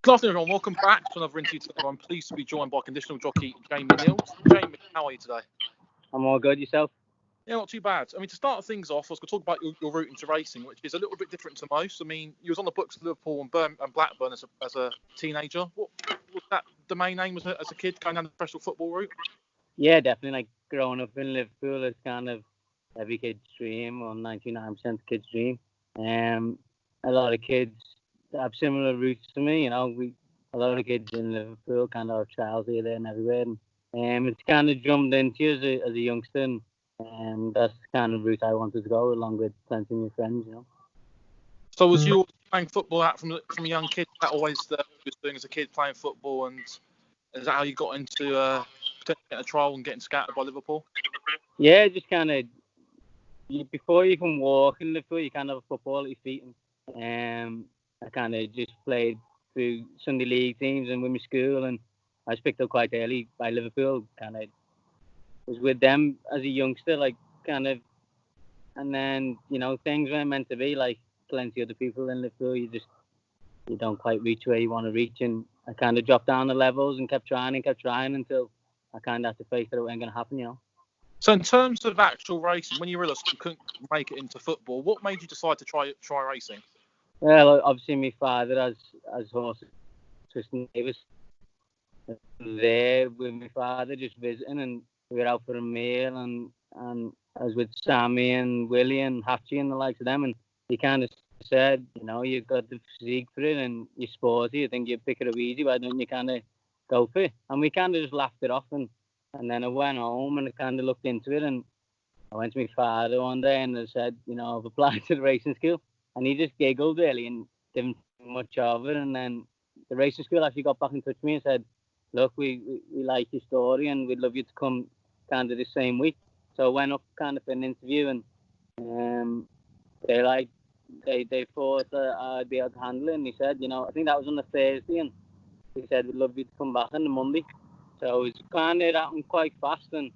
Good afternoon, everyone. Welcome back to another interview today. I'm pleased to be joined by conditional jockey Jamie Nils. Jamie, how are you today? I'm all good. Yourself? Yeah, not too bad. I mean, to start things off, I was going to talk about your route into racing, which is a little bit different to most. I mean, you was on the books of Liverpool and Blackburn as a teenager. What was that the main aim as a kid, going down the professional football route? Yeah, definitely. Like growing up in Liverpool, it's kind of every kid's dream, or 99% kids' dream. A lot of kids have similar routes to me. A lot of kids in Liverpool kind of have trials here, there, and everywhere. And it's kind of drummed into you as a youngster. And that's the kind of route I wanted to go, along with plenty of new friends. So was you playing football out from a young kid? That always you was doing as a kid, playing football, and is that how you got into potentially getting a trial and getting scouted by Liverpool? Yeah, just kind of before you can walk in Liverpool, you kind of have a football at your feet. I kind of just played through Sunday league teams and with my school, and I was picked up quite early by Liverpool. Kind of was with them as a youngster, and then things weren't meant to be. Like plenty of other people in Liverpool, you don't quite reach where you want to reach, and I kind of dropped down the levels and kept trying until I kind of had to face that it wasn't going to happen. So in terms of actual racing, when you realised you couldn't make it into football, what made you decide to try racing? Well, obviously my father has horses, Twiston Davis, there with my father just visiting, and we were out for a meal, and I was with Sammy and Willie and Hatchie and the likes of them, and he kind of said, you've got the physique for it and you're sporty, you think you pick it up easy, why don't you kind of go for it? And we kind of just laughed it off, and then I went home and I kind of looked into it, and I went to my father one day and I said, I've applied to the racing school, and he just giggled really and didn't think much of it. And then the racing school actually got back in touch with me and said, look, we like your story and we'd love you to come kind of the same week. So I went up kind of for an interview, and they thought that I'd be able to handle it. And he said, I think that was on a Thursday, and he said, we'd love you to come back on the Monday. So it kind of happened quite fast, and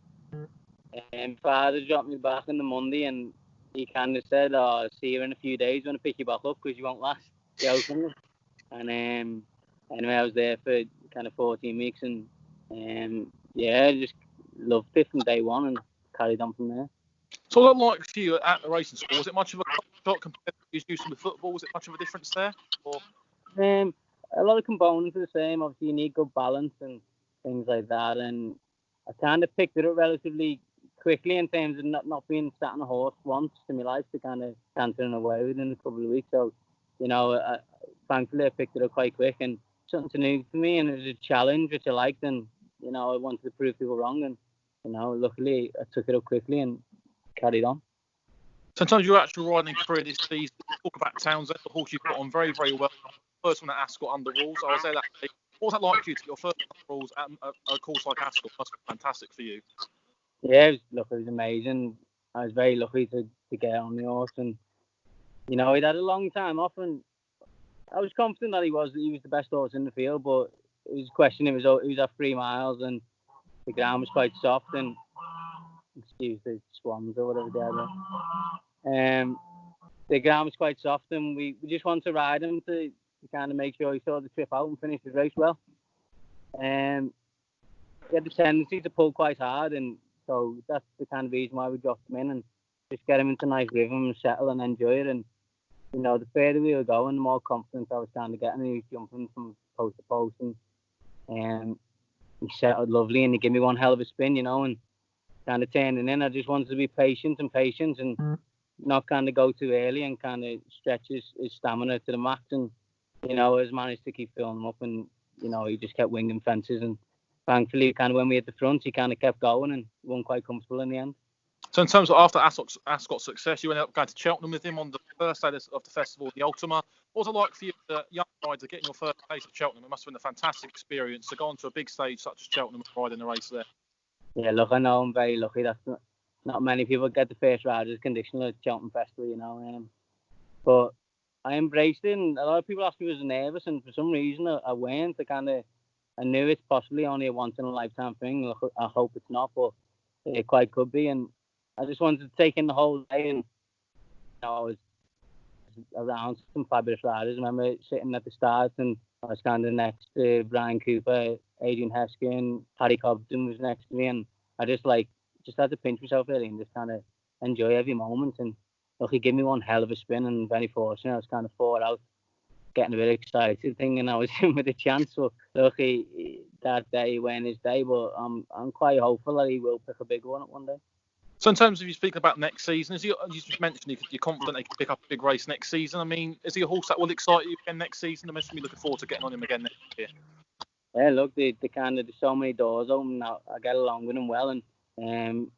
father dropped me back on the Monday, and he kind of said, I'll see you in a few days, I'm going to pick you back up because you won't last. And anyway, I was there for kind of 14 weeks, and just loved it from day one and carried on from there. So what like for you at the racing school? Was it much of a shock compared to what you used to with football? Was it much of a difference there? Or? A lot of components are the same. Obviously, you need good balance and things like that. And I kind of picked it up relatively quickly in terms of not being sat on a horse once in my life to kind of cantering away within a couple of weeks. So, thankfully I picked it up quite quick, and something new for me, and it was a challenge which I liked, and I wanted to prove people wrong, and luckily I took it up quickly and carried on. Sometimes your actual riding career this season, talk about Townsend, the horse you put on very, very well. First one at Ascot under rules. I was there that day. What was that like for you to get your first rules at a course like Ascot? Must be fantastic for you. Yeah, it was amazing. I was very lucky to get on the horse, and he'd had a long time off, and I was confident that he was the best horse in the field, but it was a question. It was at 3 miles, and the ground was quite soft, and excuse the swans or whatever they are. The ground was quite soft, and we just wanted to ride him to kind of make sure he saw the trip out and finished his race well. He had the tendency to pull quite hard, and so that's the kind of reason why we dropped him in and just get him into nice rhythm and settle and enjoy it. And the further we were going, the more confidence I was kind of getting. He was jumping from post to post, and he settled lovely, and he gave me one hell of a spin, and kind of turning in. I just wanted to be patient and not kind of go too early and kind of stretch his stamina to the max. And I was managed to keep filling him up, and he just kept winging fences, and thankfully kind of when we hit the front, he kind of kept going and won quite comfortable in the end. So in terms of after Ascot's success, you ended up going to Cheltenham with him on the first day of the festival, the Ultima. What was it like for you, the young rider, getting your first taste of Cheltenham? It must have been a fantastic experience to go onto a big stage such as Cheltenham and ride in the race there. Yeah, look, I know I'm very lucky. That's not many people get the first riders conditional at Cheltenham Festival, But I embraced it, and a lot of people asked me was nervous, and for some reason I weren't. I knew it's possibly only a once in a lifetime thing. Look, I hope it's not, but it quite could be. And I just wanted to take in the whole day, and I was around some fabulous riders. I remember sitting at the start and I was kind of next to Brian Cooper, Adrian Heskin, Harry Cobden was next to me, and I just had to pinch myself really and just kind of enjoy every moment. And look, he gave me one hell of a spin, and very fortunate. I was kind of fought out, getting a bit excited, thinking I was in with a chance. So look, that day went his day, but I'm quite hopeful that he will pick a big one at one day. So in terms of you speaking about next season, you just mentioned you're confident they can pick up a big race next season. I mean, is he a horse that will excite you again next season? I'm be looking forward to getting on him again next year. Yeah, look, they kind of, there's so many doors open now. I get along with him well, and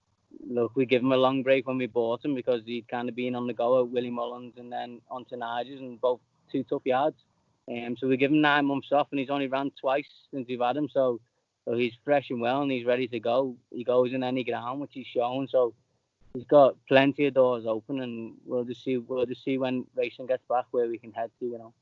look, we give him a long break when we bought him because he'd kind of been on the go at Willie Mullins and then onto Nigers, and both 2 tough yards. So we give him 9 months off, and he's only ran twice since we've had him. So he's fresh and well, and he's ready to go. He goes in any ground, which he's shown. So he's got plenty of doors open, and we'll just see when racing gets back where we can head to, you know.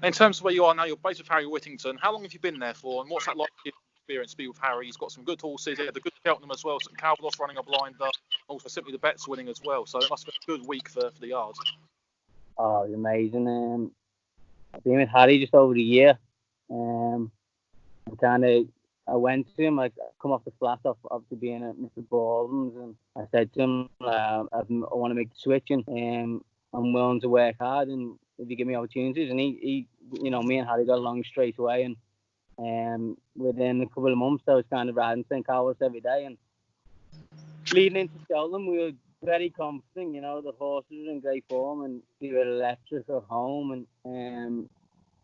In terms of where you are now, you're based with Harry Whittington. How long have you been there for, and what's that like experience to be with Harry? He's got some good horses. He had a good Cheltenham as well. St Calvados running a blinder. Also, Simply the Bet's winning as well. So it must have been a good week for the yards. Oh, it was amazing. I've been with Harry just over a year. I went to him. I come off the flat after being at Mr. Baldwin's, and I said to him, I want to make the switch, and I'm willing to work hard, and if you give me opportunities. And he me and Harry got along straight away, and within a couple of months I was kind of riding St Calvados every day, and leading into Cheltenham we were very confident. The horses were in great form, and they were electric at home, and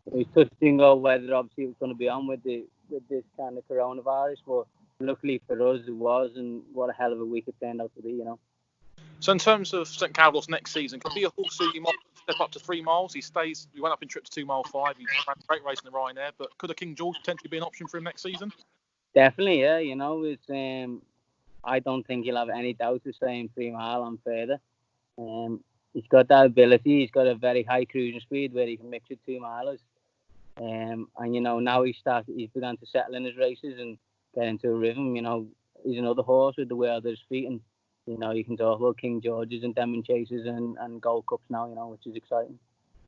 it was touch and go whether obviously it was going to be on with this kind of coronavirus, but luckily for us it was, and what a hell of a week it turned out to be. So in terms of St Calvados next season, could be a horse who you might step up to 3 miles. He went up in trip to 2 mile 5. He ran a great race in the Ryanair, but could a King George potentially be an option for him next season? Definitely, yeah. It's I don't think he'll have any doubt of saying 3 mile and further. He's got that ability. He's got a very high cruising speed where he can mix with 2 milers. And now he's begun to settle in his races and get into a rhythm. He's another horse with the world at his feet, and you can talk about King Georges and Demon Chasers and Gold Cups now, which is exciting.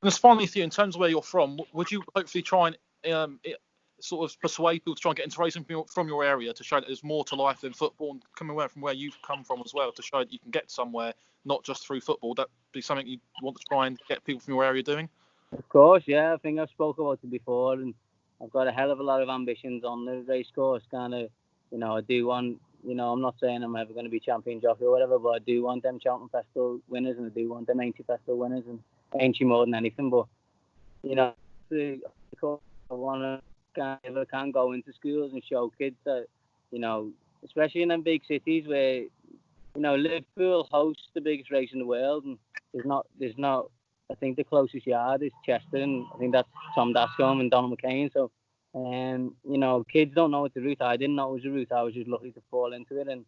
And just finally, for you, in terms of where you're from, would you hopefully try and sort of persuade people to try and get into racing from your area to show that there's more to life than football, and coming away from where you've come from as well, to show that you can get somewhere not just through football? That be something you want to try and get people from your area doing? Of course, yeah. I think I've spoken about it before, and I've got a hell of a lot of ambitions on the race course. Kind of, I do want. I'm not saying I'm ever going to be champion jockey or whatever, but I do want them Cheltenham Festival winners, and I do want them Aintree Festival winners, and Aintree more than anything. But I want to if I can go into schools and show kids that, especially in them big cities where, Liverpool hosts the biggest race in the world, and there's not. I think the closest yard is Chester, and I think that's Tom Dascombe and Donald McCain. So, kids don't know it's a route. I didn't know it was a route. I was just lucky to fall into it. And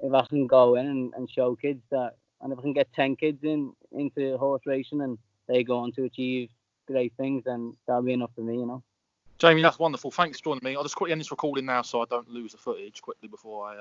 if I can go in and show kids that, and if I can get 10 kids into horse racing and they go on to achieve great things, then that'll be enough for me, Jamie, that's wonderful. Thanks for joining me. I'll just quickly end this recording now so I don't lose the footage quickly before I